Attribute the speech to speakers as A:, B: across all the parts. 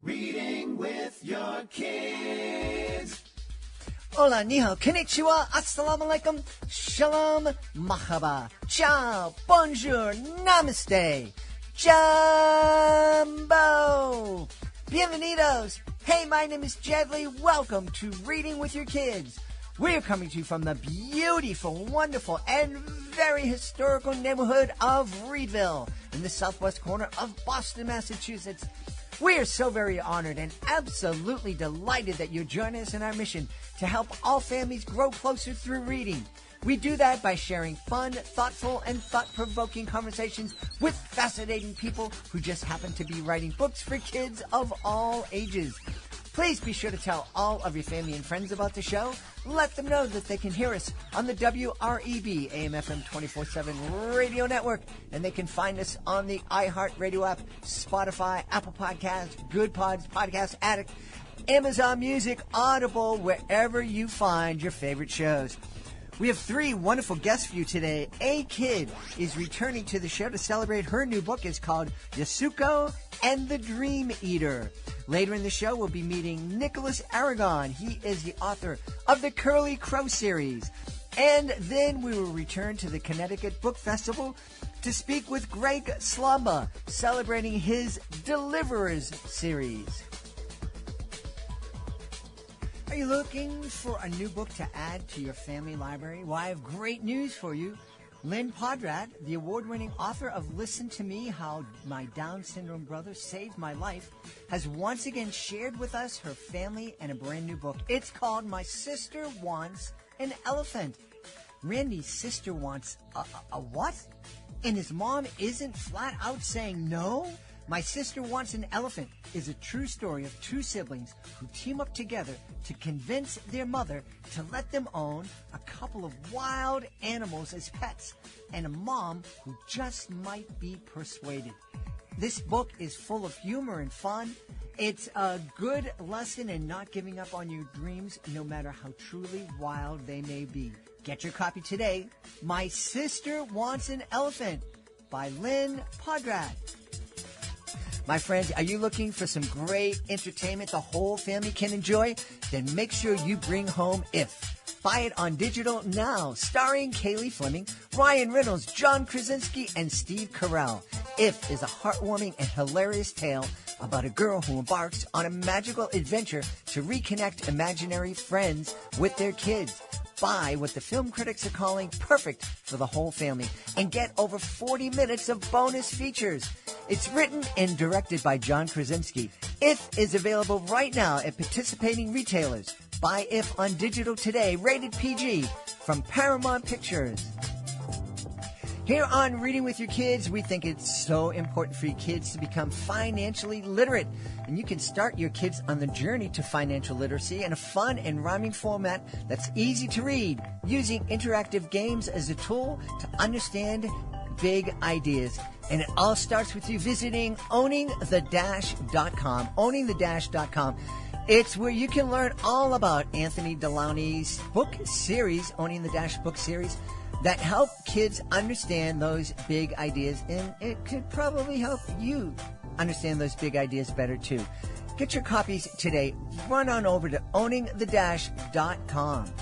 A: Reading with your kids.
B: Hola, ni hao, konnichiwa, assalamu alaikum, shalom, mahaba, ciao, bonjour, namaste, jumbo, bienvenidos. Hey, my name is Jedley. Welcome to Reading with Your Kids. We're coming to you from the beautiful, wonderful, and very historical neighborhood of Reedville in the southwest corner of Boston, Massachusetts. We are so very honored and absolutely delighted that you join us in our mission to help all families grow closer through reading. We do that by sharing fun, thoughtful, and thought-provoking conversations with fascinating people who just happen to be writing books for kids of all ages. Please be sure to tell all of your family and friends about the show. Let them know that they can hear us on the WREB AM/FM 24/7 radio network, and they can find us on the iHeartRadio app, Spotify, Apple Podcasts, Good Pods, Podcast Addict, Amazon Music, Audible, wherever you find your favorite shows. We have three wonderful guests for you today. A Kid is returning to the show to celebrate her new book. It's called Yasuko and the Dream Eater. Later in the show, we'll be meeting Nicholas Aragon. He is the author of the Curly Crow series. And then we will return to the Connecticut Book Festival to speak with Greg Slomba, celebrating his Deliverers series. Are you looking for a new book to add to your family library? Well, I have great news for you. Lynn Podrat, the award-winning author of Listen to Me, How My Down Syndrome Brother Saved My Life, has once again shared with us her family and a brand new book. It's called My Sister Wants an Elephant. Randy's sister wants a what? And his mom isn't flat out saying no? My Sister Wants an Elephant is a true story of two siblings who team up together to convince their mother to let them own a couple of wild animals as pets, and a mom who just might be persuaded. This book is full of humor and fun. It's a good lesson in not giving up on your dreams, no matter how truly wild they may be. Get your copy today. My Sister Wants an Elephant by Lynn Podrat. My friends, are you looking for some great entertainment the whole family can enjoy? Then make sure you bring home If. Buy it on digital now, starring Kaylee Fleming, Ryan Reynolds, John Krasinski, and Steve Carell. If is a heartwarming and hilarious tale about a girl who embarks on a magical adventure to reconnect imaginary friends with their kids. Buy what the film critics are calling perfect for the whole family and get over 40 minutes of bonus features. It's written and directed by John Krasinski. If is available right now at participating retailers. Buy If on digital today, rated PG, from Paramount Pictures. Here on Reading with Your Kids, we think it's so important for your kids to become financially literate. And you can start your kids on the journey to financial literacy in a fun and rhyming format that's easy to read, using interactive games as a tool to understand big ideas. And it all starts with you visiting owningthedash.com. Owningthedash.com. It's where you can learn all about Anthony Delany's book series, Owning the Dash book series, that help kids understand those big ideas, and it could probably help you understand those big ideas better too. Get your copies today. Run on over to owningthedash.com.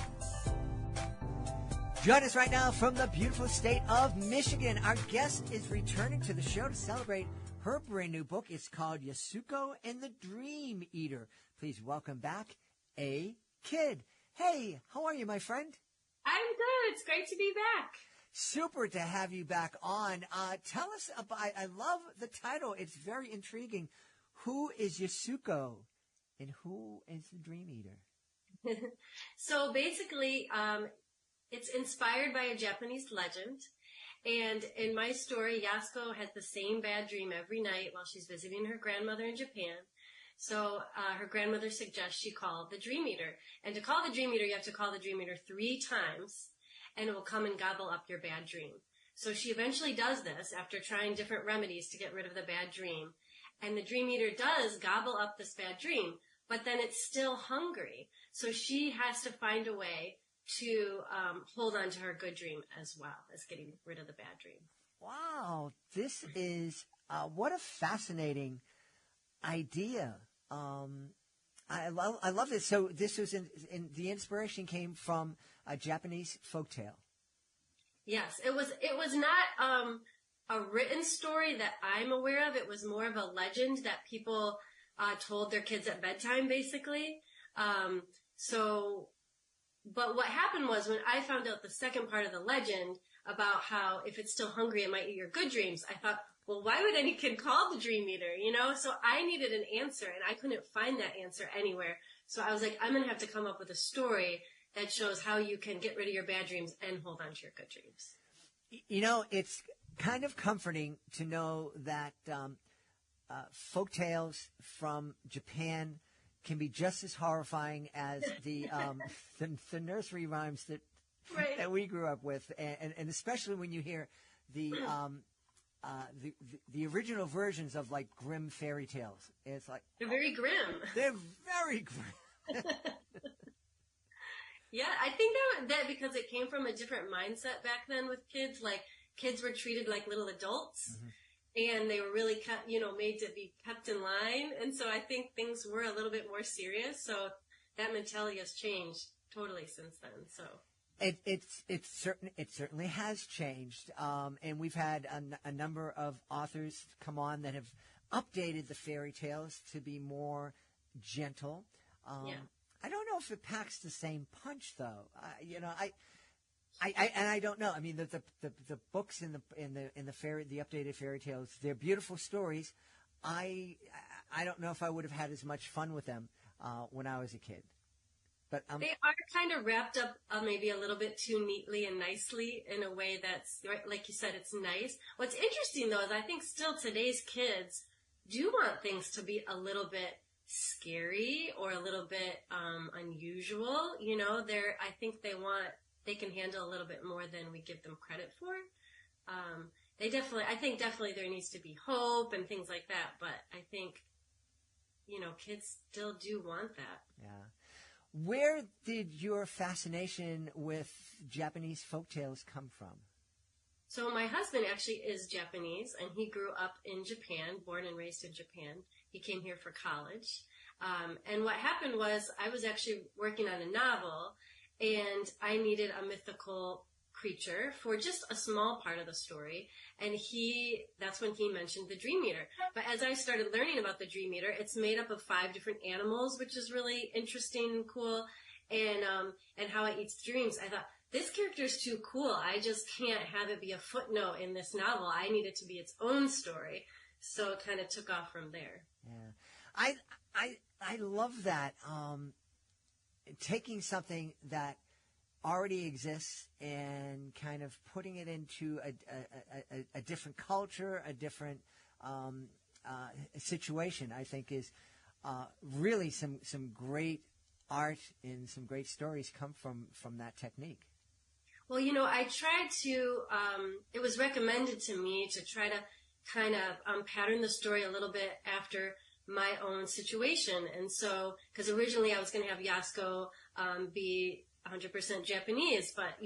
B: Join us right now from the beautiful state of Michigan. Our guest is returning to the show to celebrate her brand new book. It's called Yasuko and the Dream Eater. Please welcome back A Kid. Hey, how are you, my friend?
C: I'm good. It's great to be back.
B: Super to have you back on. Tell us about, I love the title. It's very intriguing. Who is Yasuko and who is the Dream Eater?
C: So basically, it's inspired by a Japanese legend. And in my story, Yasuko has the same bad dream every night while she's visiting her grandmother in Japan. So her grandmother suggests she call the Dream Eater. And to call the Dream Eater, you have to call the Dream Eater 3 times, and it will come and gobble up your bad dream. So she eventually does this after trying different remedies to get rid of the bad dream. And the Dream Eater does gobble up this bad dream, but then it's still hungry. So she has to find a way to hold on to her good dream as well as getting rid of the bad dream.
B: Wow, this is what a fascinating idea. I love this. So this was the inspiration came from a Japanese folktale.
C: Yes, it was not a written story that I'm aware of. It was more of a legend that people told their kids at bedtime, basically. But what happened was when I found out the second part of the legend about how if it's still hungry, it might eat your good dreams, I thought, well, why would any kid call the Dream Eater, you know? So I needed an answer, and I couldn't find that answer anywhere. So I was like, I'm going to have to come up with a story that shows how you can get rid of your bad dreams and hold on to your good dreams.
B: You know, it's kind of comforting to know that folk tales from Japan can be just as horrifying as the nursery rhymes that
C: Right.
B: that we grew up with, and especially when you hear the original versions of like Grimm Fairy Tales. It's like
C: They're very grim.
B: they're very grim.
C: Yeah, I think that because it came from a different mindset back then with kids. Like, kids were treated like little adults, and they were really made to be kept in line. And so I think things were a little bit more serious. So that mentality has changed totally since then. So
B: It certainly has changed, and we've had a number of authors come on that have updated the fairy tales to be more gentle.
C: Yeah.
B: I don't know if it packs the same punch, though. I don't know. I mean, the books in the updated fairy tales, they're beautiful stories. I don't know if I would have had as much fun with them when I was a kid. But
C: they are kind of wrapped up maybe a little bit too neatly and nicely in a way that's, right, like you said, it's nice. What's interesting, though, is I think still today's kids do want things to be a little bit scary or a little bit unusual. You know, I think they can handle a little bit more than we give them credit for. I think definitely there needs to be hope and things like that. But I think, kids still do want that.
B: Yeah. Where did your fascination with Japanese folktales come from?
C: So my husband actually is Japanese, and he grew up in Japan, born and raised in Japan. He came here for college. And what happened was I was actually working on a novel, and I needed a mythical creature for just a small part of the story. And that's when he mentioned the Dream Eater. But as I started learning about the Dream Eater, it's made up of 5 different animals, which is really interesting and cool. And how it eats dreams. I thought, this character is too cool. I just can't have it be a footnote in this novel. I need it to be its own story. So it kind of took off from there.
B: Yeah. I love that. Taking something that already exists and kind of putting it into a different culture, a different situation, I think is really some great art and some great stories come from that technique.
C: Well, I tried to, it was recommended to me to try to kind of pattern the story a little bit after my own situation. And so, because originally I was going to have Yasuko be 100% Japanese, but,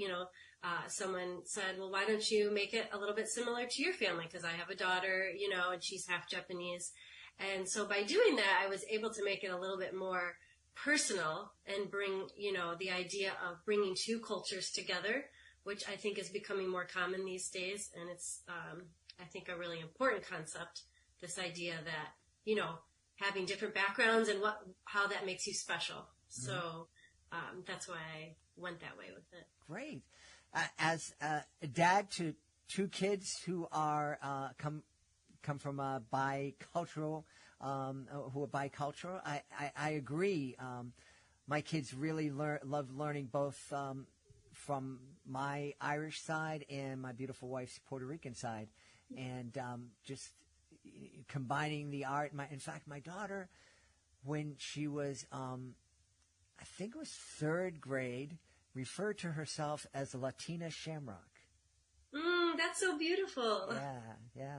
C: someone said, well, why don't you make it a little bit similar to your family? Because I have a daughter, and she's half Japanese. And so by doing that, I was able to make it a little bit more personal and bring, the idea of bringing 2 cultures together, which I think is becoming more common these days. And it's, I think, a really important concept, this idea that, having different backgrounds and how that makes you special. Mm-hmm. So that's why I went that way with it.
B: Great. As a dad to 2 kids who are come from a bicultural, who are bicultural, I agree. My kids really love learning both from my Irish side and my beautiful wife's Puerto Rican side, and just combining the art. In fact, my daughter, when she was, I think it was 3rd grade, referred to herself as a Latina shamrock.
C: That's so beautiful.
B: Yeah.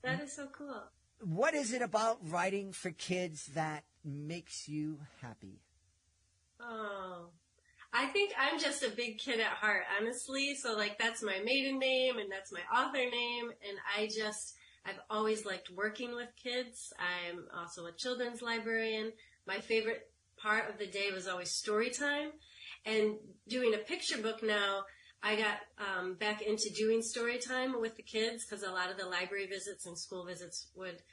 C: That is so cool.
B: What is it about writing for kids that makes you happy?
C: Oh, I think I'm just a big kid at heart, honestly. So, that's my maiden name and that's my author name. And I've always liked working with kids. I'm also a children's librarian. My favorite part of the day was always story time. And doing a picture book now, I got back into doing story time with the kids because a lot of the library visits and school visits would,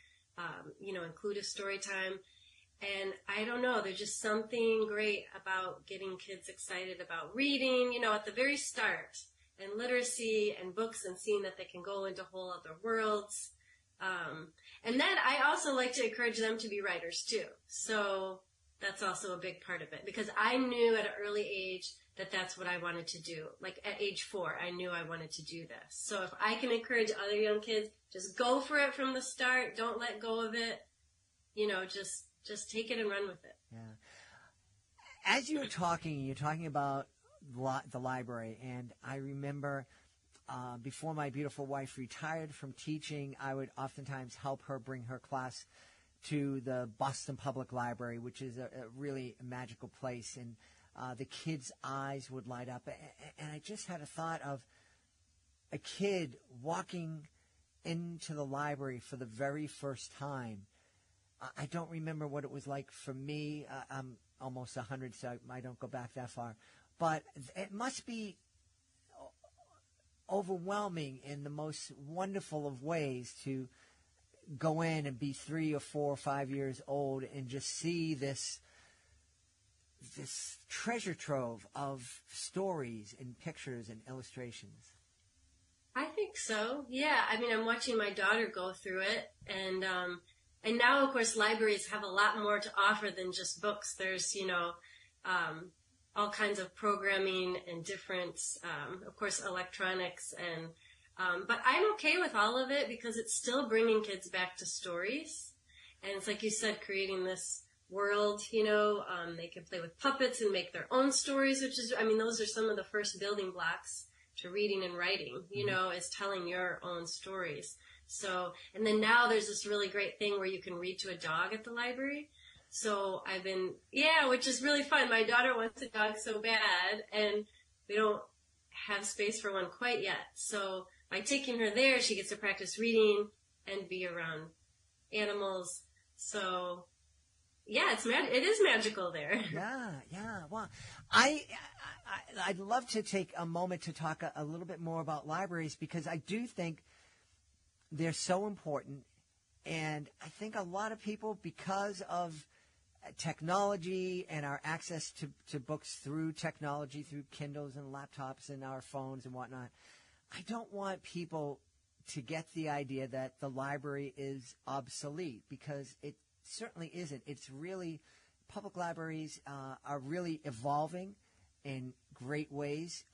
C: include a story time. And I don't know, there's just something great about getting kids excited about reading, at the very start, and literacy and books and seeing that they can go into whole other worlds. And then I also like to encourage them to be writers too. So that's also a big part of it because I knew at an early age that that's what I wanted to do. Like at age 4, I knew I wanted to do this. So if I can encourage other young kids, just go for it from the start. Don't let go of it. Just take it and run with it.
B: Yeah. As you're talking about the library, and I remember before my beautiful wife retired from teaching, I would oftentimes help her bring her class to the Boston Public Library, which is a really magical place, and the kids' eyes would light up. And I just had a thought of a kid walking into the library for the very first time. I don't remember what it was like for me. I'm almost 100, so I don't go back that far. But it must be overwhelming in the most wonderful of ways to go in and be 3 or 4 or 5 years old and just see this treasure trove of stories and pictures and illustrations.
C: I think so. Yeah. I mean, I'm watching my daughter go through it, and now, of course, libraries have a lot more to offer than just books. There's, all kinds of programming and different, of course, electronics. But I'm okay with all of it because it's still bringing kids back to stories. And it's like you said, creating this world, they can play with puppets and make their own stories, those are some of the first building blocks to reading and writing, is telling your own stories. So, and then now there's this really great thing where you can read to a dog at the library. So which is really fun. My daughter wants a dog so bad, and we don't have space for one quite yet. So by taking her there, she gets to practice reading and be around animals. So, yeah, it is magical there.
B: Yeah. Well, I'd love to take a moment to talk a little bit more about libraries because I do think they're so important. And I think a lot of people, because of technology and our access to books through technology, through Kindles and laptops and our phones and whatnot, I don't want people to get the idea that the library is obsolete because it certainly isn't. It's really, public libraries are really evolving in great ways,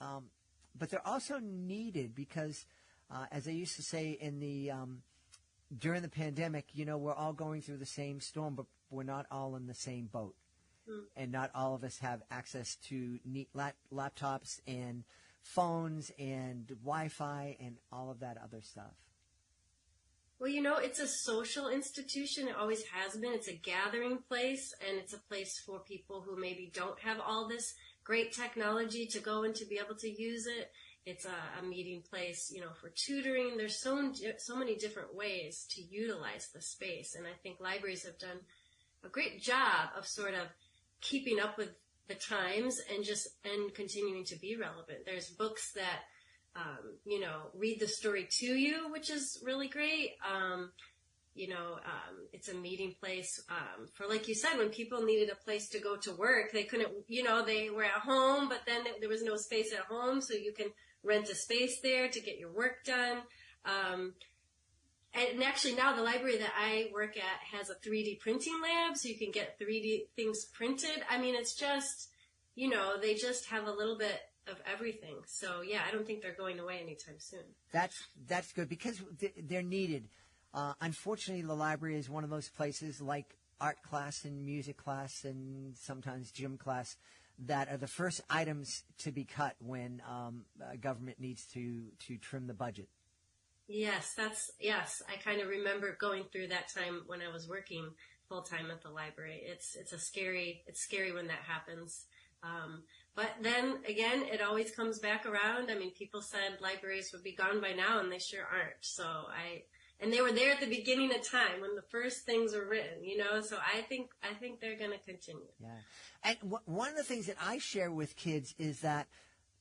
B: but they're also needed because, as I used to say during the pandemic, we're all going through the same storm, but we're not all in the same boat. And not all of us have access to neat laptops and phones and Wi-Fi and all of that other stuff.
C: Well, it's a social institution. It always has been. It's a gathering place, and it's a place for people who maybe don't have all this great technology to go and to be able to use it. It's a meeting place, for tutoring. There's so many different ways to utilize the space. And I think libraries have done a great job of sort of keeping up with the times and continuing to be relevant. There's books that, read the story to you, which is really great. It's a meeting place for, like you said, when people needed a place to go to work, they couldn't, they were at home, but then there was no space at home, so you can rent a space there to get your work done. And actually now the library that I work at has a 3D printing lab, so you can get 3D things printed. It's just, they just have a little bit of everything. So, yeah, I don't think they're going away anytime soon.
B: That's good because they're needed. Unfortunately, the library is one of those places like art class and music class and sometimes gym class that are the first items to be cut when government needs to trim the budget. Yes,
C: I kind of remember going through that time when I was working full time at the library. It's scary when that happens. But then again, it always comes back around. People said libraries would be gone by now, and they sure aren't. So And they were there at the beginning of time when the first things were written, you know. So I think they're going to continue.
B: Yeah. And one of the things that I share with kids is that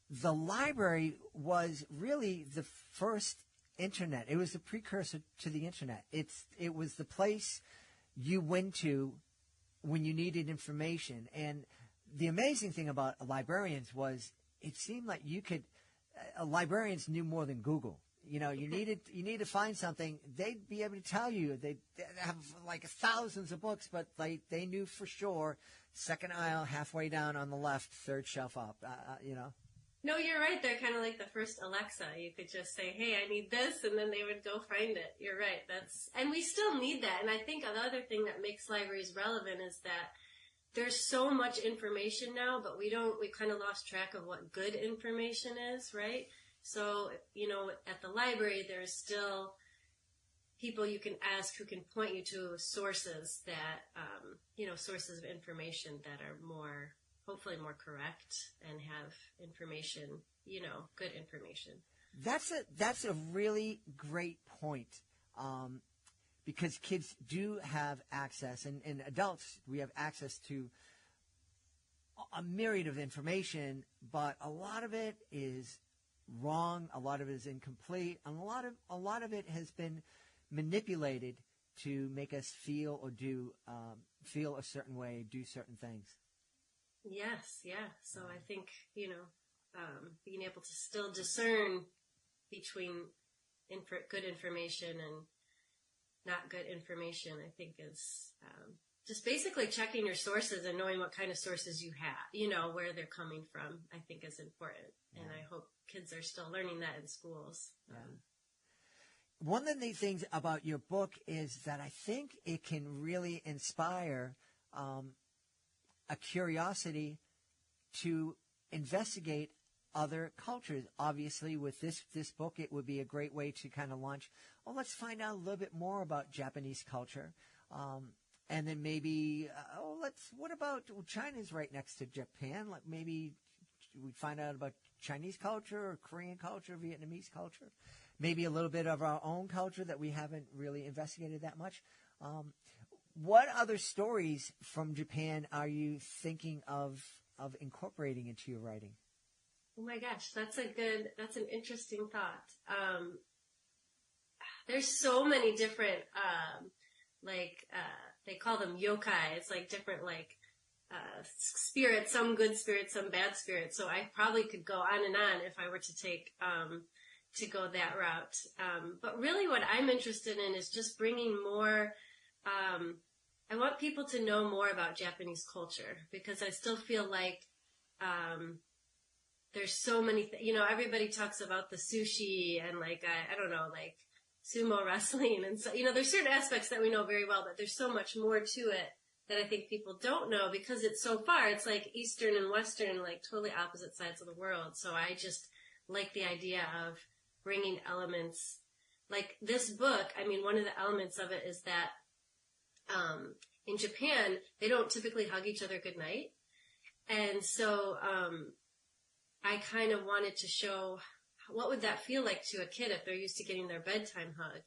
B: the library was really the first internet. It was the precursor to the internet. It was the place you went to when you needed information. And the amazing thing about librarians was it seemed like librarians knew more than Google. You know, you need to find something. They'd be able to tell you. They'd have like thousands of books, but they knew for sure. Second aisle, halfway down on the left, third shelf up. You know.
C: No, you're right. They're kind of like the first Alexa. You could just say, "Hey, I need this," and then they would go find it. You're right. And we still need that. And I think another thing that makes libraries relevant is that there's so much information now, but we kind of lost track of what good information is, right? So, you know, at the library, there's still people you can ask who can point you to sources that, sources of information that are hopefully more correct and have information, good information.
B: That's a really great point. Because kids do have access, and adults, we have access to a myriad of information, but a lot of it is wrong, a lot of it is incomplete, and a lot of it has been manipulated to make us feel or feel a certain way, do certain things.
C: Yes, yeah. So I think, being able to still discern between good information and not good information, I think is just basically checking your sources and knowing what kind of sources you have, where they're coming from, I think is important. Yeah. And I hope kids are still learning that in schools.
B: Yeah. One of the things about your book is that I think it can really inspire a curiosity to investigate other cultures. Obviously, with this book, it would be a great way to kind of launch, let's find out a little bit more about Japanese culture. And then maybe, what about China's right next to Japan? Like maybe we find out about Chinese culture or Korean culture, Vietnamese culture, maybe a little bit of our own culture that we haven't really investigated that much. What other stories from Japan are you thinking of incorporating into your writing?
C: Oh my gosh, that's an interesting thought. There's so many different, they call them yokai. It's like different, spirits, some good spirits, some bad spirits. So I probably could go on and on if I were to go that route. But really what I'm interested in is just bringing more, I want people to know more about Japanese culture because I still feel like, there's so many, everybody talks about the sushi and sumo wrestling. And so, there's certain aspects that we know very well, but there's so much more to it that I think people don't know because it's so far. It's like Eastern and Western, totally opposite sides of the world. So I just like the idea of bringing elements like this book. I mean, one of the elements of it is that, in Japan, they don't typically hug each other goodnight. And so, I kind of wanted to show what would that feel like to a kid if they're used to getting their bedtime hug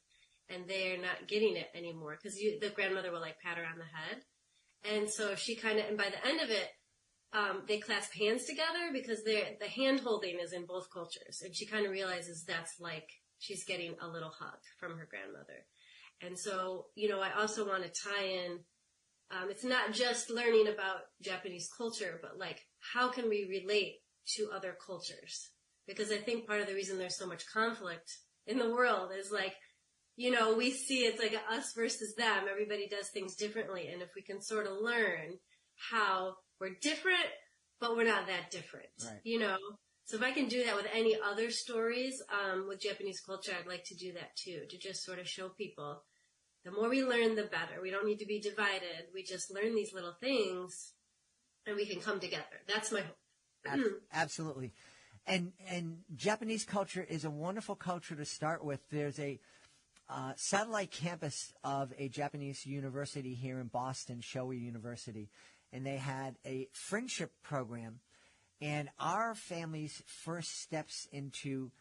C: and they're not getting it anymore because the grandmother will pat her on the head. And so she and by the end of it, they clasp hands together because the hand holding is in both cultures. And she kind of realizes that's like she's getting a little hug from her grandmother. And so, I also want to tie in, it's not just learning about Japanese culture, but how can we relate to other cultures? Because I think part of the reason there's so much conflict in the world is we see it's like us versus them. Everybody does things differently. And if we can sort of learn how we're different, but we're not that different, right. So if I can do that with any other stories, with Japanese culture, I'd like to do that too, to just sort of show people the more we learn, the better. We don't need to be divided. We just learn these little things and we can come together. That's my hope.
B: Absolutely. And Japanese culture is a wonderful culture to start with. There's a satellite campus of a Japanese university here in Boston, Showa University, and they had a friendship program. And our family's first steps into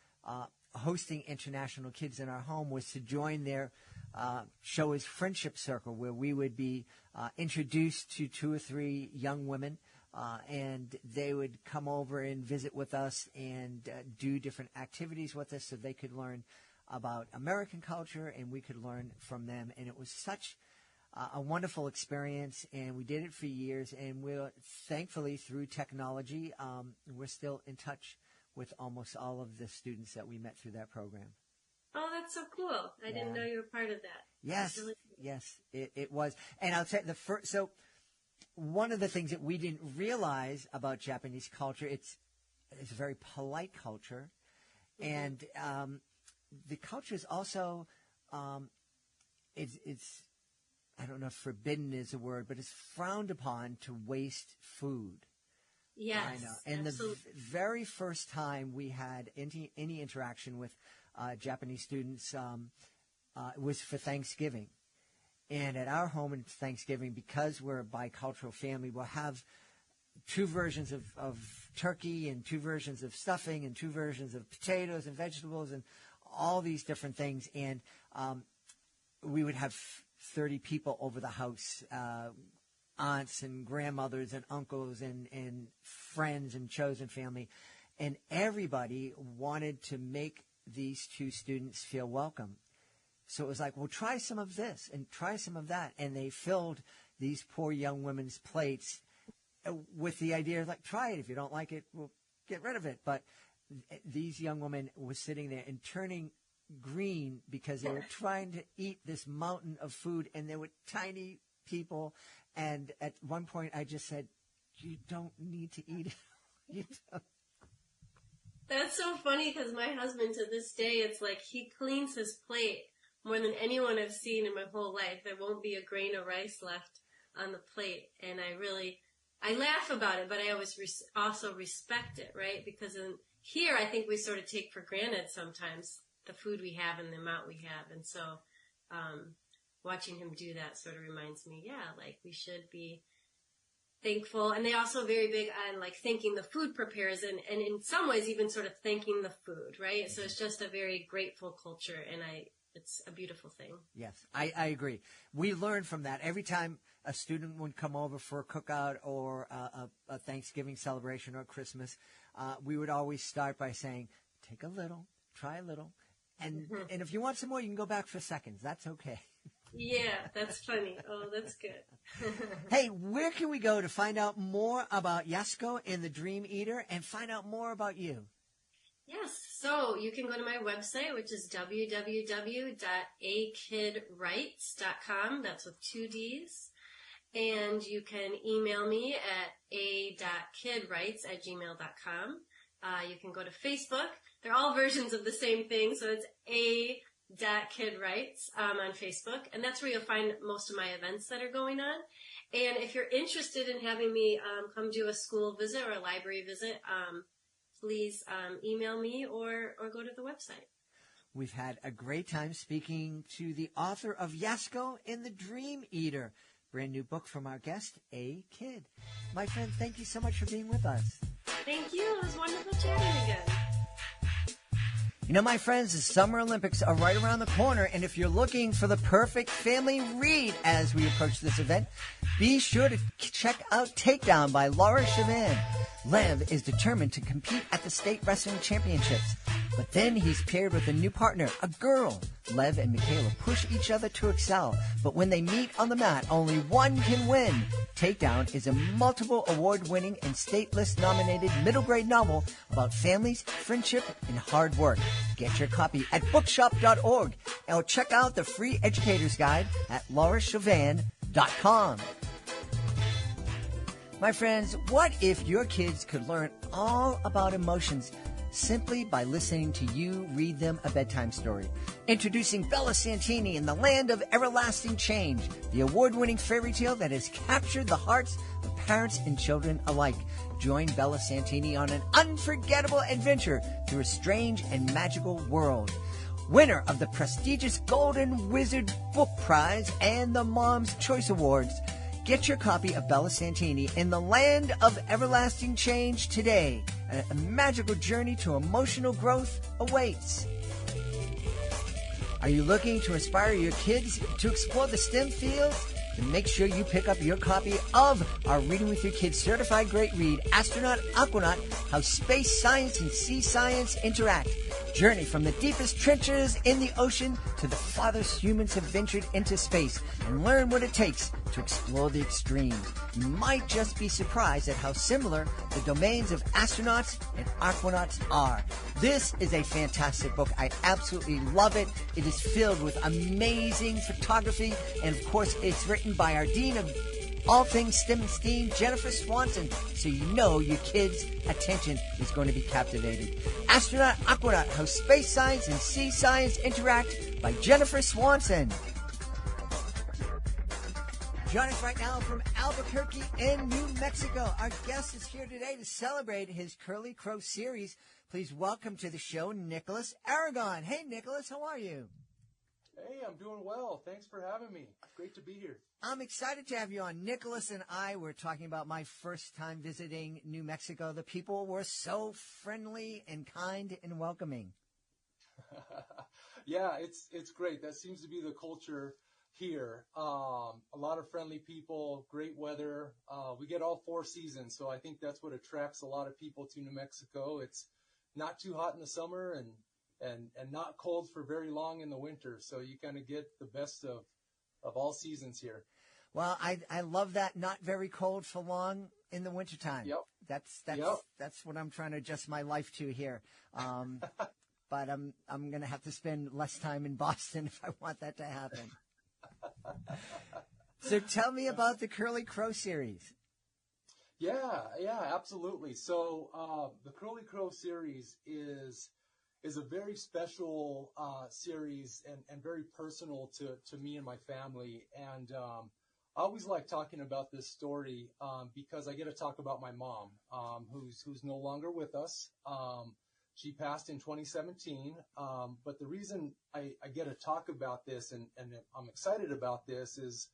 B: hosting international kids in our home was to join their Showa's Friendship Circle, where we would be introduced to 2 or 3 young women, and they would come over and visit with us and do different activities with us so they could learn about American culture and we could learn from them. And it was such a wonderful experience, and we did it for years, and we're thankfully through technology, we're still in touch with almost all of the students that we met through that program.
C: Oh, that's so cool. I didn't know you were part of that.
B: Yes,
C: really
B: yes, it was. And I'll tell you, so one of the things that we didn't realize about Japanese culture, it's a very polite culture, and the culture is also, it's I don't know if forbidden is a word, but it's frowned upon to waste food.
C: Yes,
B: I know. And
C: absolutely.
B: the very first time we had any interaction with Japanese students was for Thanksgiving. And at our home in Thanksgiving, because we're a bicultural family, we'll have 2 versions of turkey and 2 versions of stuffing and 2 versions of potatoes and vegetables and all these different things. And we would have 30 people over the house, aunts and grandmothers and uncles and friends and chosen family. And everybody wanted to make these 2 students feel welcome. So it was like, well, try some of this and try some of that. And they filled these poor young women's plates with the idea of, like, try it. If you don't like it, we'll get rid of it. But these young women were sitting there and turning green because they were trying to eat this mountain of food, and they were tiny people. And at one point I just said, you don't need to eat it. You don't.
C: That's so funny because my husband, to this day, it's like he cleans his plate more than anyone I've seen in my whole life. There won't be a grain of rice left on the plate. And I laugh about it, but I always also respect it, right? Because here I think we sort of take for granted sometimes the food we have and the amount we have. And so watching him do that sort of reminds me, like we should be thankful. And they also very big on like thanking the food preparers and in some ways even sort of thanking the food, right? So it's just a very grateful culture, and it's a beautiful thing.
B: Yes, I agree. We learned from that. Every time a student would come over for a cookout or a Thanksgiving celebration or Christmas, we would always start by saying, take a little, try a little. And if you want some more, you can go back for seconds. That's okay.
C: Yeah, that's funny. Oh, that's good.
B: Hey, where can we go to find out more about Yasuko and the Dream Eater and find out more about you?
C: Yes, so you can go to my website, which is www.akidwrites.com. That's with 2 Ds. And you can email me at a.kidwrites@gmail.com. You can go to Facebook. They're all versions of the same thing, so it's a.kidwrites on Facebook, and that's where you'll find most of my events that are going on. And if you're interested in having me come do a school visit or a library visit, please email me or go to the website.
B: We've had a great time speaking to the author of Yasuko and the Dream Eater, brand new book from our guest, A. Kid. My friend, thank you so much for being with us.
C: Thank you. It was wonderful chatting again.
B: You know, my friends, the Summer Olympics are right around the corner, and if you're looking for the perfect family read as we approach this event, be sure to check out Takedown by Laura Chauvin. Lev is determined to compete at the state wrestling championships, but then he's paired with a new partner, a girl. Lev and Michaela push each other to excel, but when they meet on the mat, only one can win. Takedown is a multiple award-winning and state list-nominated middle-grade novel about families, friendship, and hard work. Get your copy at bookshop.org or check out the free educator's guide at laurachauvin.com. My friends, what if your kids could learn all about emotions simply by listening to you read them a bedtime story? Introducing Bella Santini in the Land of Everlasting Change, the award-winning fairy tale that has captured the hearts of parents and children alike. Join Bella Santini on an unforgettable adventure through a strange and magical world. Winner of the prestigious Golden Wizard Book Prize and the Mom's Choice Awards. Get your copy of Bella Santini in the Land of Everlasting Change today. A magical journey to emotional growth awaits. Are you looking to inspire your kids to explore the STEM fields? Then make sure you pick up your copy of our Reading with Your Kids certified great read, Astronaut Aquanaut, How Space Science and Sea Science Interact. Journey from the deepest trenches in the ocean to the farthest humans have ventured into space, and learn what it takes to explore the extremes. You might just be surprised at how similar the domains of astronauts and aquanauts are. This is a fantastic book. I absolutely love it. It is filled with amazing photography, and of course it's written by our Dean of all things STEM and STEAM, Jennifer Swanson, so you know your kids' attention is going to be captivated. Astronaut Aquanaut, How Space Science and Sea Science Interact by Jennifer Swanson. Joining us right now from Albuquerque in New Mexico. Our guest is here today to celebrate his Curly Crow series. Please welcome to the show, Nicholas Aragon. Hey, Nicholas, how are you?
D: Hey, I'm doing well. Thanks for having me. Great to be here.
B: I'm excited to have you on. Nicholas and I were talking about my first time visiting New Mexico. The people were so friendly and kind and welcoming.
D: Yeah, it's great. That seems to be the culture here. A lot of friendly people, great weather. We get all 4 seasons, so I think that's what attracts a lot of people to New Mexico. It's not too hot in the summer and not cold for very long in the winter, so you kind of get the best of all seasons here.
B: Well, I love that, not very cold for long in the wintertime.
D: Yep.
B: That's what I'm trying to adjust my life to here. But I'm going to have to spend less time in Boston if I want that to happen. So tell me about the Curly Crow series.
D: Yeah, absolutely. So the Curly Crow series is a very special series and very personal to me and my family. And I always like talking about this story because I get to talk about my mom, who's no longer with us. She passed in 2017. But the reason I get to talk about this and I'm excited about this is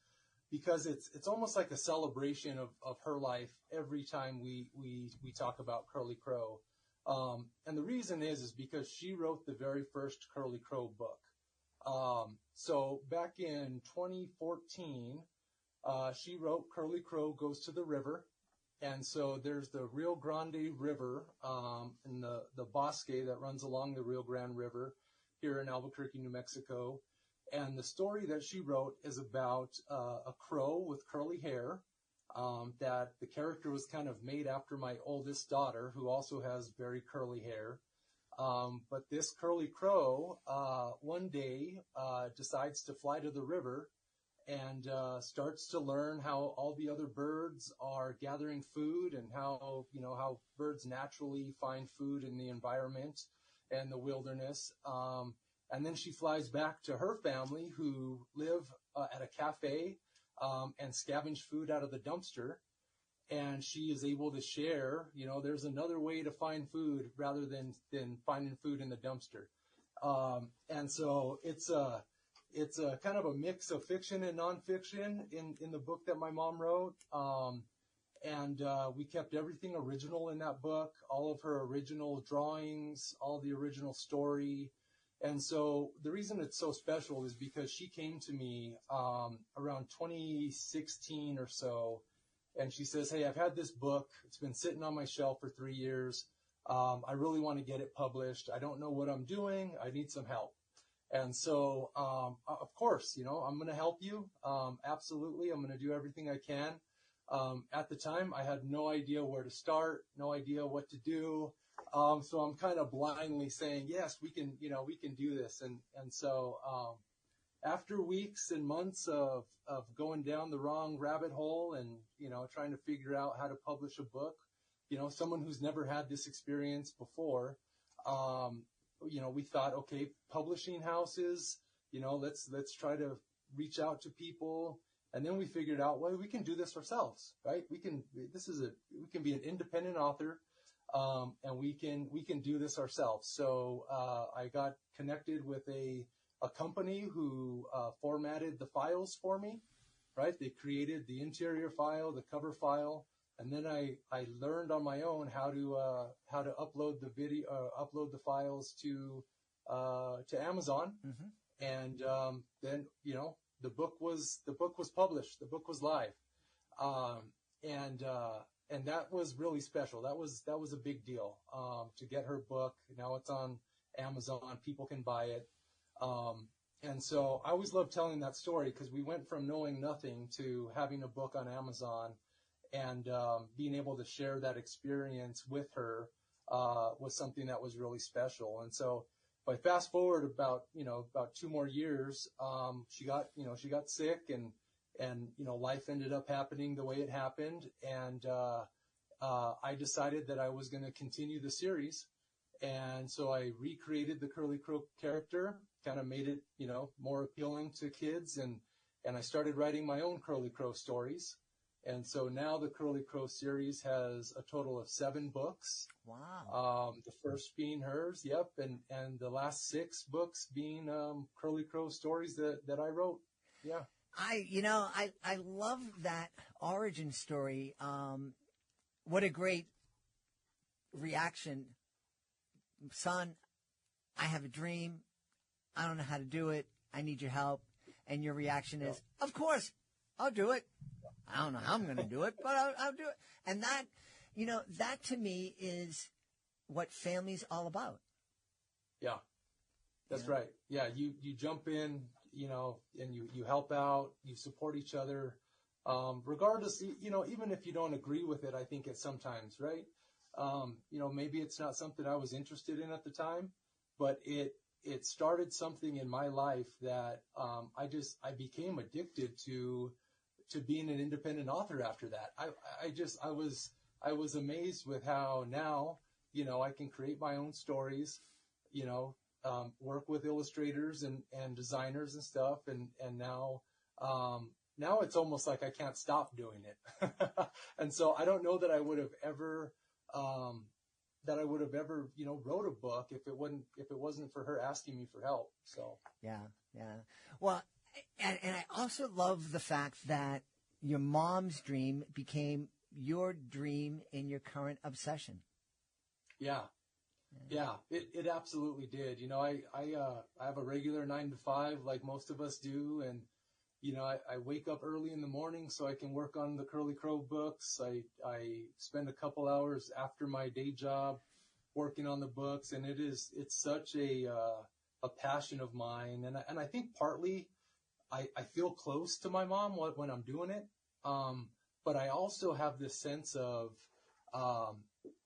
D: because it's almost like a celebration of her life every time we talk about Curly Crow. And the reason is because she wrote the very first Curly Crow book. So back in 2014, she wrote Curly Crow Goes to the River. And so there's the Rio Grande River, in the bosque that runs along the Rio Grande River here in Albuquerque, New Mexico. And the story that she wrote is about a crow with curly hair. That the character was kind of made after my oldest daughter, who also has very curly hair. But this curly crow, one day, decides to fly to the river and starts to learn how all the other birds are gathering food and how birds naturally find food in the environment and the wilderness. And then she flies back to her family, who live at a cafe and scavenge food out of the dumpster. And she is able to share, there's another way to find food rather than finding food in the dumpster. And so it's a kind of a mix of fiction and nonfiction in the book that my mom wrote. And we kept everything original in that book, all of her original drawings, all the original story. And so the reason it's so special is because she came to me around 2016 or so, and she says, "Hey, I've had this book. It's been sitting on my shelf for 3 years. I really want to get it published. I don't know what I'm doing. I need some help." And so, of course, I'm going to help you. Absolutely. I'm going to do everything I can. At the time, I had no idea where to start, no idea what to do. So I'm kind of blindly saying, yes, we can do this. And so, after weeks and months of going down the wrong rabbit hole and, trying to figure out how to publish a book, someone who's never had this experience before, we thought, okay, publishing houses, let's try to reach out to people. And then we figured out, well, we can do this ourselves, right? We can be an independent author. And we can do this ourselves. So I got connected with a company who formatted the files for me, right? They created the interior file, the cover file, and then I learned on my own how to upload the files to Amazon, And then, the book was published. The book was live. And that was really special. That was a big deal, to get her book. Now it's on Amazon. People can buy it. And so I always love telling that story because we went from knowing nothing to having a book on Amazon, and being able to share that experience with her was something that was really special. And so if I fast forward about 2 more years, she got sick, and life ended up happening the way it happened. And I decided that I was going to continue the series. And so I recreated the Curly Crow character, kind of made it, more appealing to kids. And I started writing my own Curly Crow stories. And so now the Curly Crow series has a total of 7 books.
B: Wow.
D: The first being hers, yep, and the last 6 books being Curly Crow stories that I wrote. Yeah.
B: I love that origin story. What a great reaction. Son, I have a dream. I don't know how to do it. I need your help. And your reaction is, of course, I'll do it. I don't know how I'm going to do it, but I'll do it. And that, that to me is what family's all about.
D: Yeah, that's right. Yeah, you jump in, and you help out, you support each other, regardless, even if you don't agree with it. I think it's sometimes, right? Maybe it's not something I was interested in at the time, but it started something in my life that I became addicted to being an independent author after that. I was amazed with how now, I can create my own stories, work with illustrators and designers and stuff. And now it's almost like I can't stop doing it. And so I don't know that I would have ever, wrote a book if it wasn't for her asking me for help. So.
B: Yeah. Well, and I also love the fact that your mom's dream became your dream in your current obsession.
D: Yeah, it absolutely did. I have a regular 9 to 5 like most of us do. And, I wake up early in the morning so I can work on the Curly Crow books. I spend a couple hours after my day job working on the books. And it's such a passion of mine. And I think partly I feel close to my mom when I'm doing it. But I also have this sense of,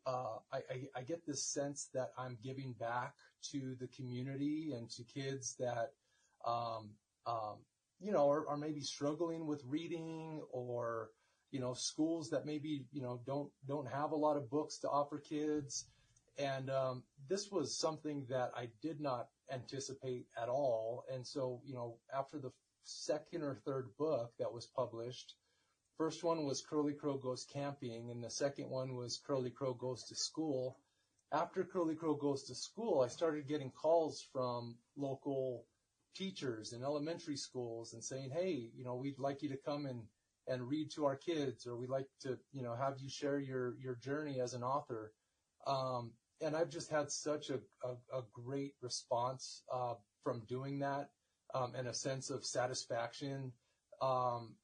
D: I get this sense that I'm giving back to the community and to kids that, are maybe struggling with reading, or, schools that maybe, don't have a lot of books to offer kids. And, this was something that I did not anticipate at all. And so, after the second or third book that was published, first one was Curly Crow Goes Camping, and the second one was Curly Crow Goes to School. After Curly Crow Goes to School, I started getting calls from local teachers in elementary schools and saying, hey, we'd like you to come and read to our kids, or we'd like to, have you share your journey as an author. And I've just had such a great response from doing that, and a sense of satisfaction. And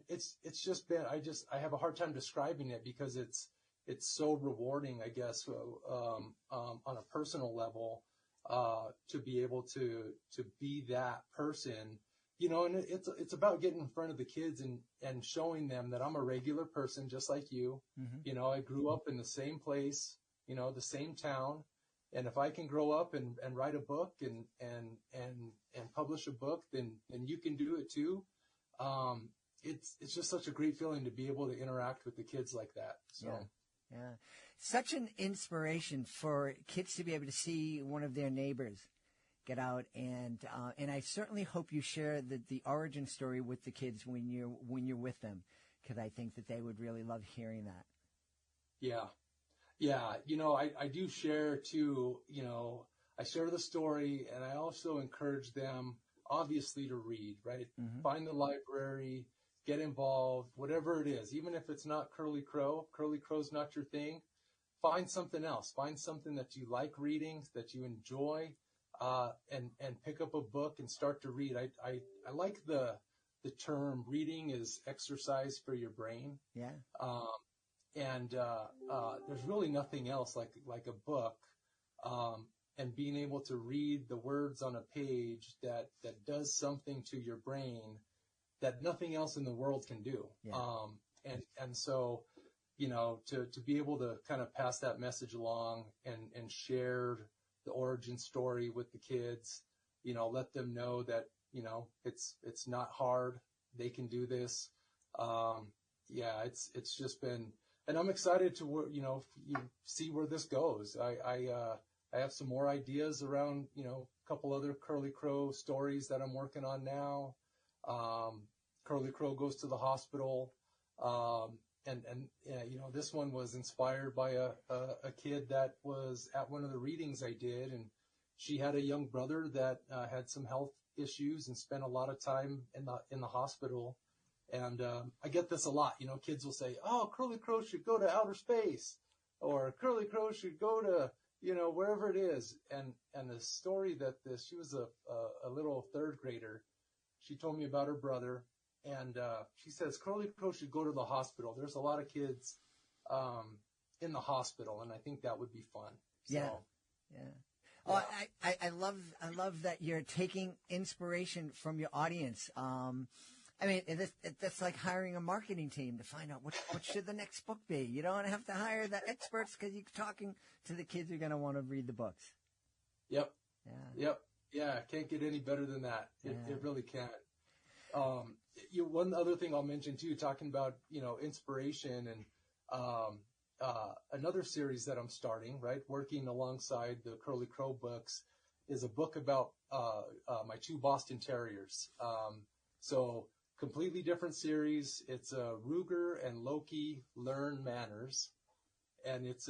D: it's just been, I have a hard time describing it because it's so rewarding, I guess, on a personal level, to be able to be that person, and it's about getting in front of the kids and showing them that I'm a regular person just like you. Mm-hmm. I grew up in the same place, the same town. And if I can grow up and write a book and publish a book, then you can do it too. It's just such a great feeling to be able to interact with the kids like that. So.
B: Yeah. Such an inspiration for kids to be able to see one of their neighbors get out, and I certainly hope you share the origin story with the kids when you're with them, because I think that they would really love hearing that.
D: Yeah. I do share too. I share the story, and I also encourage them, obviously, to read. Right, mm-hmm. Find the library, get involved, whatever it is. Even if it's not Curly Crow, Curly Crow's not your thing. Find something else. Find something that you like reading, that you enjoy. and pick up a book and start to read. I like the term reading is exercise for your brain.
B: Yeah.
D: And there's really nothing else like a book, and being able to read the words on a page that does something to your brain that nothing else in the world can do.
B: Yeah.
D: And so, to be able to kind of pass that message along and share the origin story with the kids, let them know that, it's not hard. They can do this. It's just been, and I'm excited to, see where this goes. I have some more ideas around, a couple other Curly Crow stories that I'm working on now. Curly Crow goes to the hospital. This one was inspired by a kid that was at one of the readings I did, and she had a young brother that had some health issues and spent a lot of time in the hospital. And I get this a lot. Kids will say, "Oh, Curly Crow should go to outer space," or "Curly Crow should go to wherever it is." And the story that she was a little third grader. She told me about her brother. And she says, Curly Crow should go to the hospital. There's a lot of kids in the hospital, and I think that would be fun.
B: Yeah. Oh, I love that you're taking inspiration from your audience. That's like hiring a marketing team to find out what should the next book be. You don't have to hire the experts because you're talking to the kids who are going to want to read the books.
D: Yep.
B: Yeah.
D: Yep. Yeah. Can't get any better than that. It really can't. One other thing I'll mention too, talking about, inspiration and, another series that I'm starting, right, working alongside the Curly Crow books is a book about, my two Boston Terriers. So completely different series. It's, Ruger and Loki Learn Manners. And it's,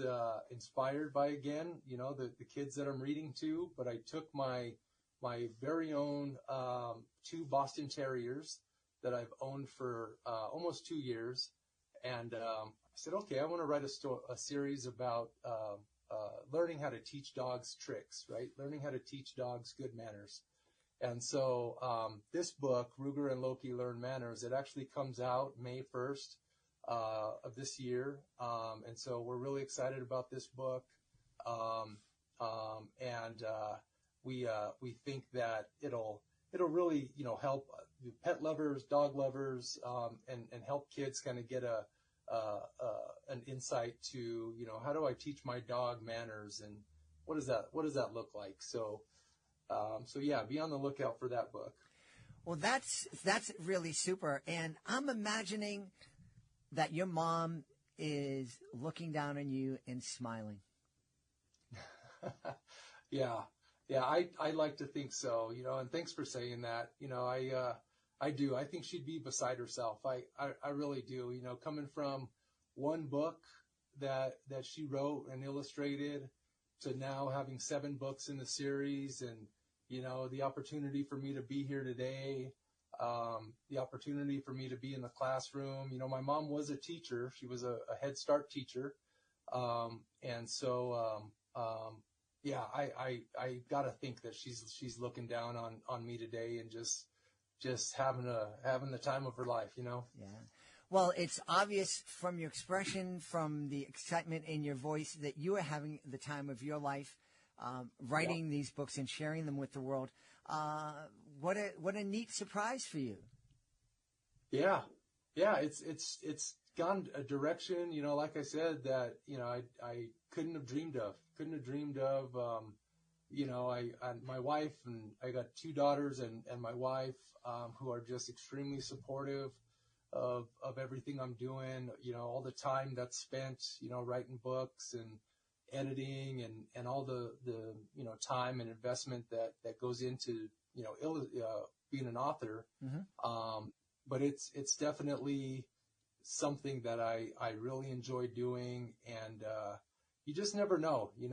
D: inspired by, again, the kids that I'm reading to, but I took my very own, two Boston Terriers that I've owned for almost 2 years, and I said, okay, I want to write a series about learning how to teach dogs tricks, right? Learning how to teach dogs good manners. And so this book, Ruger and Loki Learn Manners, it actually comes out May 1st of this year, and so we're really excited about this book, we think that it'll really, help pet lovers, dog lovers, and help kids kind of get an insight to, how do I teach my dog manners, and what does that look like? So yeah, be on the lookout for that book.
B: Well, that's really super. And I'm imagining that your mom is looking down on you and smiling.
D: Yeah, I like to think so, and thanks for saying that. I do. I think she'd be beside herself. I really do. Coming from one book that she wrote and illustrated to now having 7 books in the series, and, the opportunity for me to be here today, the opportunity for me to be in the classroom. My mom was a teacher. She was a Head Start teacher. And so, yeah, I gotta think that she's looking down on me today and just having the time of her life,
B: Yeah. Well, it's obvious from your expression, from the excitement in your voice, that you are having the time of your life, writing these books and sharing them with the world. What a neat surprise for you. Yeah.
D: It's gone a direction, like I said, that, I couldn't have dreamed of. My wife, and I got 2 daughters and my wife, who are just extremely supportive of everything I'm doing, all the time that's spent, writing books and editing and all the time and investment that goes into, being an author.
B: Mm-hmm.
D: But it's definitely something that I really enjoy doing, and you just never know. You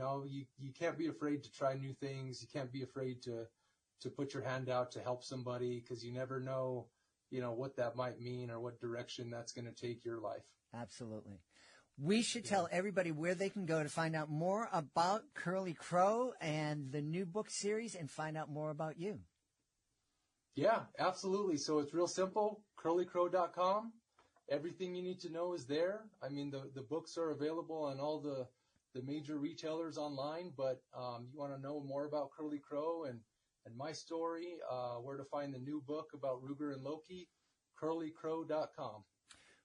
D: can't be afraid to try new things. You can't be afraid to put your hand out to help somebody, because you never know, what that might mean or what direction that's going to take your life.
B: Absolutely. We should tell everybody where they can go to find out more about Curly Crow and the new book series and find out more about you.
D: Yeah, absolutely. So it's real simple, curlycrow.com. Everything you need to know is there. I mean, the books are available on all the major retailers online, but you want to know more about Curly Crow and my story, where to find the new book about Ruger and Loki, curlycrow.com.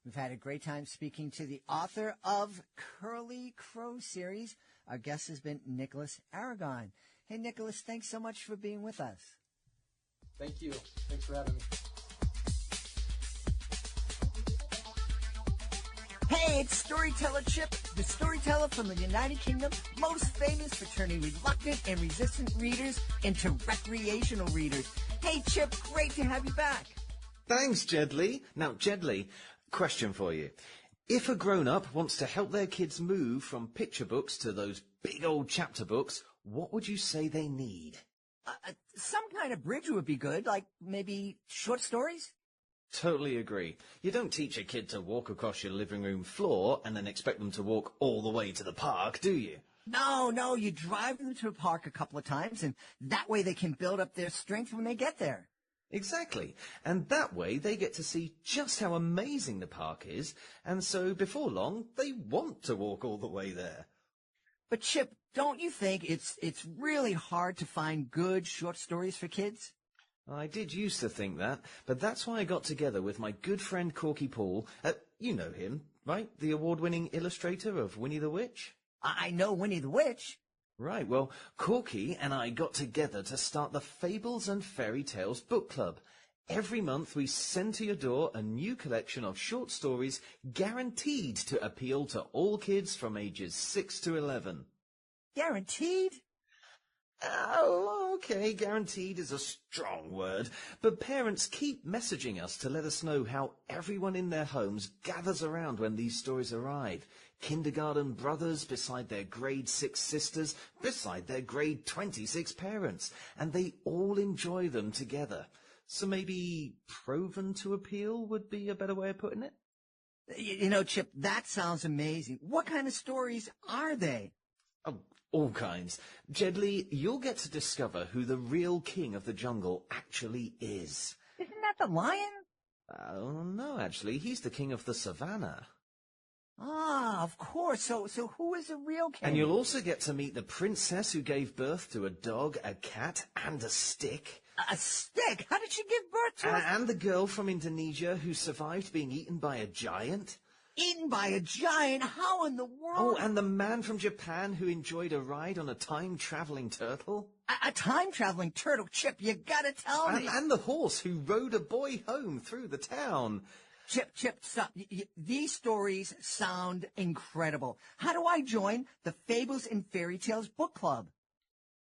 B: We've had a great time speaking to the author of Curly Crow series. Our guest has been Nicholas Aragon. Hey, Nicholas, thanks so much for being with us.
D: Thank you. Thanks for having me.
B: Hey, it's Storyteller Chip, the storyteller from the United Kingdom, most famous for turning reluctant and resistant readers into recreational readers. Hey, Chip, great to have you back.
E: Thanks, Jedley. Now, Jedley, question for you. If a grown-up wants to help their kids move from picture books to those big old chapter books, what would you say they need?
B: Some kind of bridge would be good, like maybe short stories?
E: Totally agree. You don't teach a kid to walk across your living room floor and then expect them to walk all the way to the park, do you?
B: No, you drive them to the park a couple of times, and that way they can build up their strength when they get there.
E: Exactly. And that way they get to see just how amazing the park is, and so before long they want to walk all the way there.
B: But Chip, don't you think it's really hard to find good short stories for kids?
E: I did used to think that, but that's why I got together with my good friend Corky Paul. You know him, right? The award-winning illustrator of Winnie the Witch?
B: I know Winnie the Witch.
E: Right, well, Corky and I got together to start the Fables and Fairy Tales book club. Every month we send to your door a new collection of short stories guaranteed to appeal to all kids from ages 6 to 11.
B: Guaranteed?
E: Oh, okay, guaranteed is a strong word, but parents keep messaging us to let us know how everyone in their homes gathers around when these stories arrive. Kindergarten brothers beside their grade 6 sisters, beside their grade 26 parents, and they all enjoy them together. So maybe proven to appeal would be a better way of putting it?
B: You know, Chip, that sounds amazing. What kind of stories are they?
E: Oh, all kinds. Jedley, you'll get to discover who the real king of the jungle actually is.
B: Isn't that the lion?
E: Oh, no, actually, he's the king of the savannah.
B: Ah, of course. So who is the real king?
E: And you'll also get to meet the princess who gave birth to a dog, a cat, and a stick.
B: A stick? How did she give birth to
E: And the girl from Indonesia who survived being eaten by a giant.
B: Eaten by a giant? How in the world?
E: Oh, and the man from Japan who enjoyed a ride on a time-traveling turtle.
B: A time-traveling turtle? Chip, you gotta tell me.
E: And the horse who rode a boy home through the town.
B: Chip, stop. These stories sound incredible. How do I join the Fables and Fairy Tales book club?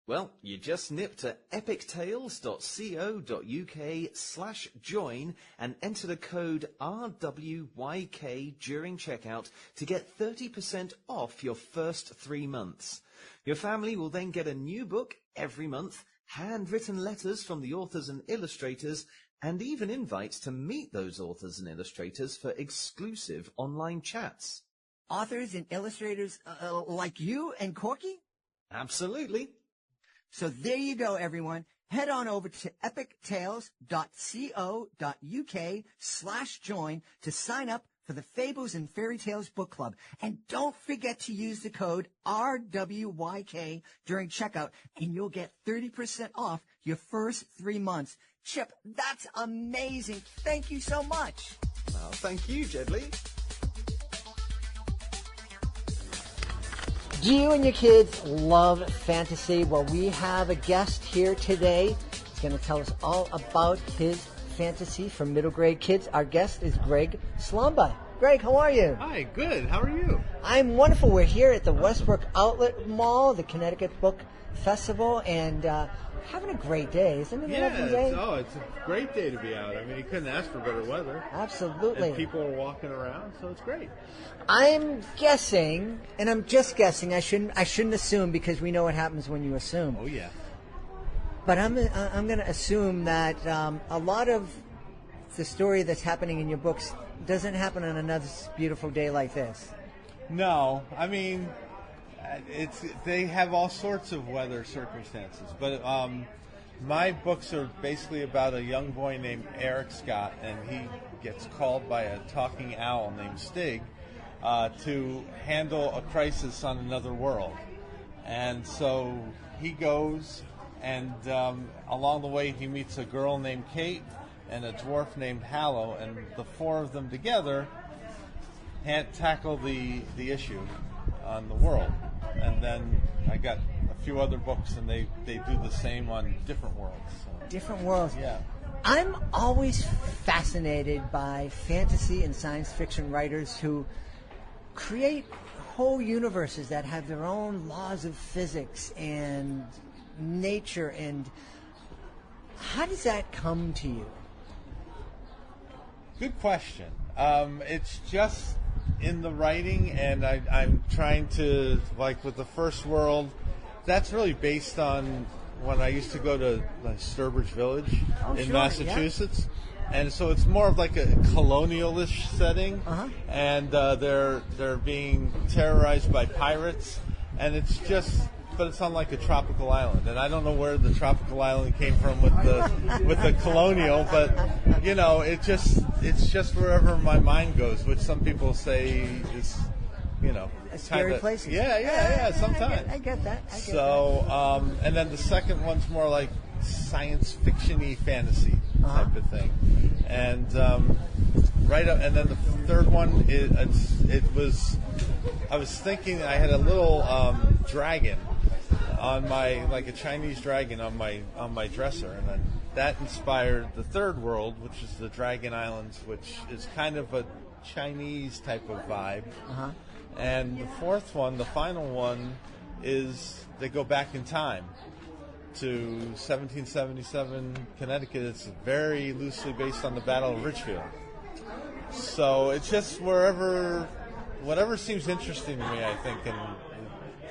E: Well, you just nip to epictales.co.uk/join and enter the code RWYK during checkout to get 30% off your first 3 months. Your family will then get a new book every month, handwritten letters from the authors and illustrators, and even invites to meet those authors and illustrators for exclusive online chats.
B: Authors and illustrators like you and Corky?
E: Absolutely.
B: So there you go, everyone. Head on over to epictales.co.uk/join to sign up for the Fables and Fairy Tales book club. And don't forget to use the code RWYK during checkout, and you'll get 30% off your first 3 months. Chip, that's amazing. Thank you so much.
E: Well, thank you, Jedley.
B: Do you and your kids love fantasy? Well, we have a guest here today. He's going to tell us all about his fantasy for middle grade kids. Our guest is Greg Slomba. Greg, how are you?
F: Hi, good. How are you?
B: I'm wonderful. We're here at the Westbrook Outlet Mall, the Connecticut Book Festival, and having a great day. Isn't it a lovely day?
F: It's a great day to be out. I mean, you couldn't ask for better weather.
B: Absolutely.
F: And people are walking around, so it's great.
B: I'm guessing, and I'm just guessing. I shouldn't assume because we know what happens when you assume.
F: Oh, yeah.
B: But I'm going to assume that a lot of the story that's happening in your books doesn't happen on another beautiful day like this.
F: No, I mean, they have all sorts of weather circumstances, but my books are basically about a young boy named Eric Scott, and he gets called by a talking owl named Stig to handle a crisis on another world. And so he goes, and along the way he meets a girl named Kate and a dwarf named Hallow, and the four of them together tackle the issue on the world. And then I got a few other books, and they do the same on different worlds. So.
B: Different worlds.
F: Yeah.
B: I'm always fascinated by fantasy and science fiction writers who create whole universes that have their own laws of physics and nature. And how does that come to you?
F: Good question. It's just in the writing, and I'm trying to, like with the first world, that's really based on when I used to go to Sturbridge Village in Massachusetts. Yeah. And so it's more of like a colonialish setting, and they're being terrorized by pirates, and it's just, but it's on like a tropical island, and I don't know where the tropical island came from with the colonial, but you know, it's just wherever my mind goes, which some people say is, you know,
B: a scary place.
F: Yeah. Sometimes
B: I get that.
F: And then the second one's more like science fiction-y fantasy type of thing, and and then the third one I was thinking I had a little dragon on my, like a Chinese dragon on my dresser, and then that inspired the third world, which is the Dragon Islands, which is kind of a Chinese type of vibe. And the fourth one, the final one, is they go back in time to 1777 Connecticut. It's very loosely based on the Battle of Richfield. So it's just whatever seems interesting to me, I think, and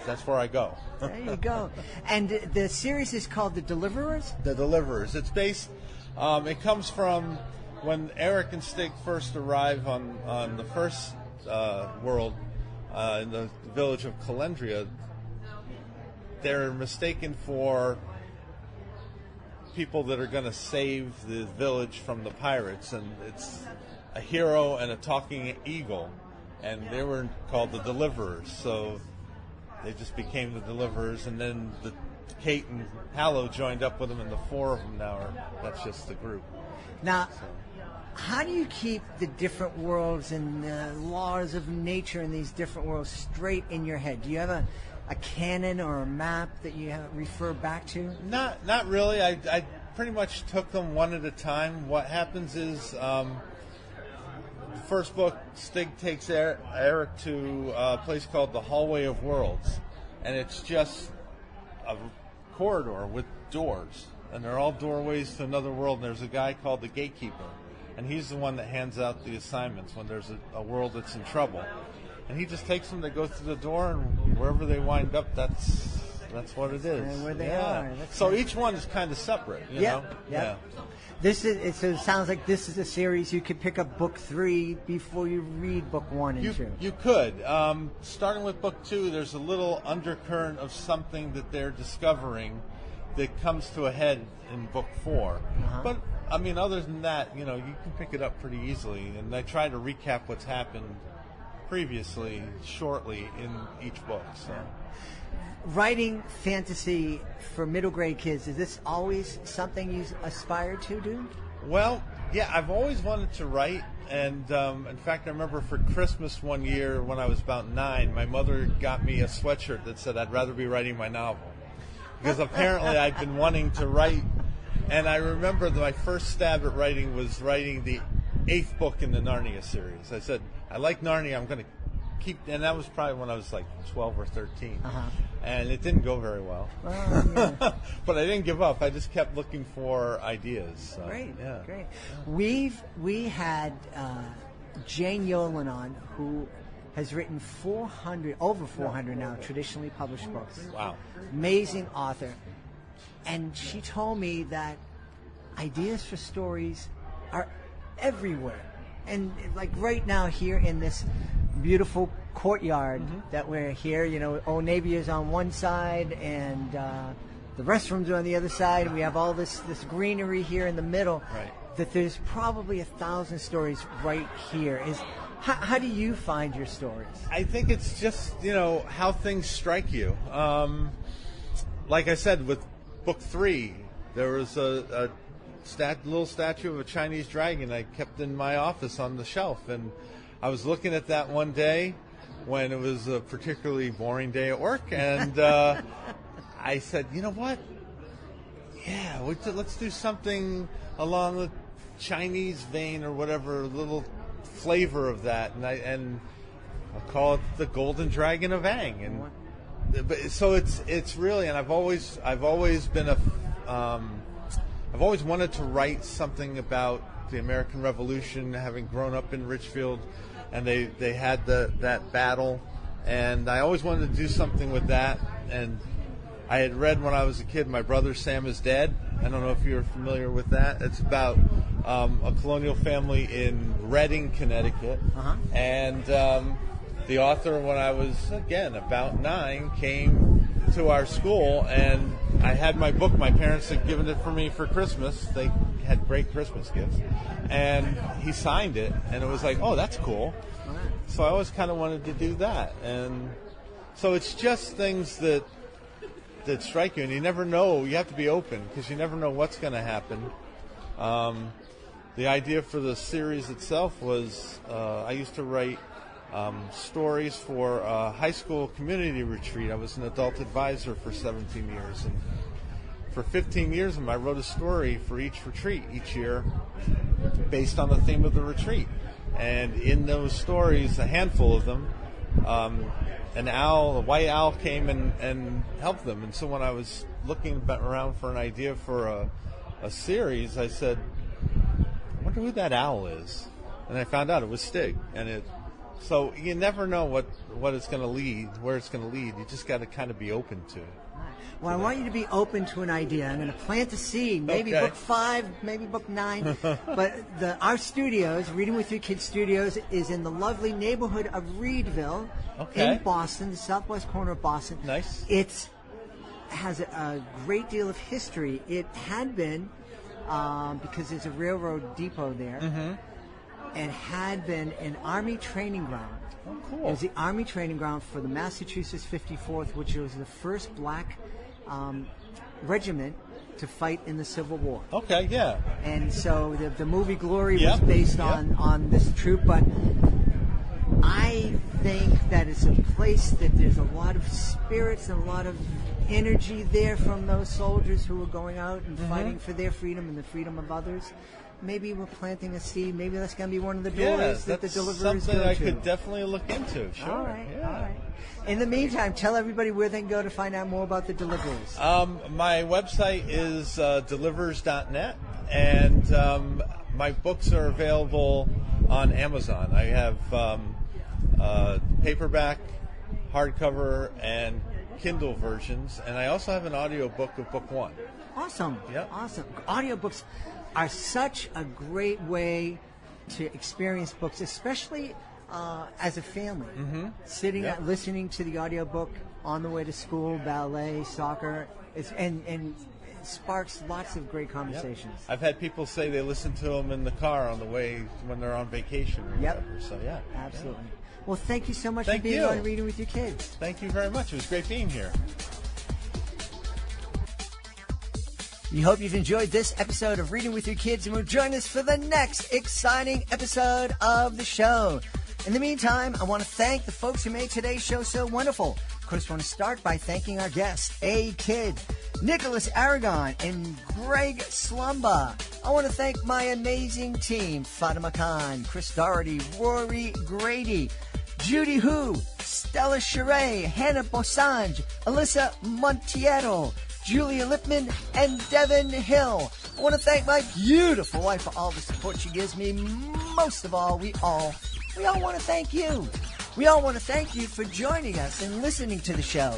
F: that's where I go.
B: There you go. And the series is called The Deliverers?
F: The Deliverers. It's based, it comes from when Eric and Stig first arrive on the first world, in the village of Calendria. They're mistaken for people that are going to save the village from the pirates, and it's a hero and a talking eagle, and they were called the Deliverers, so they just became the Deliverers, and then Kate and Hallow joined up with them, and the four of them now that's just the group.
B: Now, how do you keep the different worlds and the laws of nature in these different worlds straight in your head? Do you have a canon or a map that you refer back to?
F: Not really. I pretty much took them one at a time. What happens is, the first book, Stig takes Eric to a place called the Hallway of Worlds, and it's just a corridor with doors, and they're all doorways to another world, and there's a guy called the Gatekeeper, and he's the one that hands out the assignments when there's a world that's in trouble. And he just takes them to go through the door, and wherever they wind up, that's what it is.
B: And where they are.
F: So each one is kind of separate, you know?
B: Yeah. It sounds like this is a series you could pick up book 3 before you read book 1 and 2.
F: You could. Starting with book 2, there's a little undercurrent of something that they're discovering that comes to a head in book 4. But, I mean, other than that, you know, you can pick it up pretty easily. And I try to recap what's happened previously, shortly, in each book. So.
B: Writing fantasy for middle grade kids, is this always something you aspire to do?
F: Well, yeah, I've always wanted to write, and in fact, I remember for Christmas one year when I was about 9, my mother got me a sweatshirt that said I'd rather be writing my novel, because apparently I'd been wanting to write, and I remember that my first stab at writing was writing the 8th book in the Narnia series. I said, I like Narnia, I'm going to keep, and that was probably when I was like 12 or 13. And it didn't go very well. But I didn't give up. I just kept looking for ideas. So,
B: great.
F: Yeah.
B: We had Jane Yolen on, who has written over 400 now traditionally published books.
F: Wow.
B: Amazing author. And she told me that ideas for stories are everywhere. And like right now here in this beautiful courtyard that we're here. You know, Old Navy is on one side, and the restrooms are on the other side. And we have all this greenery here in the middle.
F: Right.
B: That there's probably 1,000 stories right here. How do you find your stories?
F: I think it's just, how things strike you. Like I said, with book 3, there was a little statue of a Chinese dragon I kept in my office on the shelf. And I was looking at that one day when it was a particularly boring day at work. And I said, you know what? Yeah, let's do something along the Chinese vein or whatever, a little flavor of that. And I'll call it the Golden Dragon of Aang. And so it's really, and I've always been I've always wanted to write something about the American Revolution, having grown up in Richfield, and they had that battle, and I always wanted to do something with that. And I had read when I was a kid, My Brother Sam is Dead. I don't know if you're familiar with that. It's about a colonial family in Reading, Connecticut, and the author, when I was, again, about 9, came to our school, and I had my book. My parents had given it for me for Christmas. They had great Christmas gifts. And he signed it, and it was like, oh, that's cool. So I always kind of wanted to do that. And so it's just things that strike you, and you never know. You have to be open, because you never know what's going to happen. The idea for the series itself was I used to write stories for a high school community retreat. I was an adult advisor for 17 years, and for 15 years of them, I wrote a story for each retreat each year based on the theme of the retreat. And in those stories, a handful of them, a white owl came and helped them. And so when I was looking around for an idea for a series, I said, I wonder who that owl is. And I found out it was Stig. So you never know what it's going to lead, where it's going to lead. You just got to kind of be open to it.
B: Well, I want you to be open to an idea. I'm going to plant the seed, maybe book 5, maybe book 9. But our studios, Reading with Your Kids Studios, is in the lovely neighborhood of Reedville in Boston, the southwest corner of Boston.
F: Nice.
B: It has a great deal of history. It had been, because there's a railroad depot there, and had been an Army training ground.
F: Oh, cool.
B: It was the Army training ground for the Massachusetts 54th, which was the first black regiment to fight in the Civil War.
F: Okay, yeah.
B: And so the movie Glory was based on this troop, but I think that it's a place that there's a lot of spirits and a lot of energy there from those soldiers who are going out and fighting for their freedom and the freedom of others. Maybe we're planting a seed. Maybe that's going to be one of the doors that the deliverers go to.
F: Something I could definitely look into. Sure.
B: All right. In the meantime, tell everybody where they can go to find out more about the deliverers.
F: My website is deliverers.net, and my books are available on Amazon. I have paperback, hardcover, and Kindle versions, and I also have an audiobook of book 1.
B: Awesome.
F: Yep.
B: Awesome. Audiobooks are such a great way to experience books, especially as a family. Sitting listening to the audiobook on the way to school, ballet, soccer, and it sparks lots of great conversations.
F: I've had people say they listen to them in the car on the way when they're on vacation or whatever. So
B: Absolutely. Well, thank you so much for being on Reading with Your Kids.
F: Thank you very much. It was great being here.
B: We hope you've enjoyed this episode of Reading with Your Kids, and will join us for the next exciting episode of the show. In the meantime, I want to thank the folks who made today's show so wonderful. Of course, I want to start by thanking our guests, A. Kid, Nicholas Aragon, and Greg Slomba. I want to thank my amazing team, Fatima Khan, Chris Doherty, Rory Grady, Judy Hu, Stella Cheray, Hannah Bosange, Alyssa Montiero, Julia Lipman, and Devin Hill. I want to thank my beautiful wife for all the support she gives me. Most of all, we all want to thank you. We all want to thank you for joining us and listening to the show.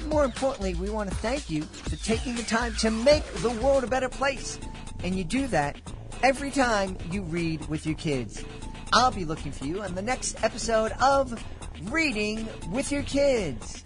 B: More importantly, we want to thank you for taking the time to make the world a better place. And you do that every time you read with your kids. I'll be looking for you on the next episode of Reading with Your Kids.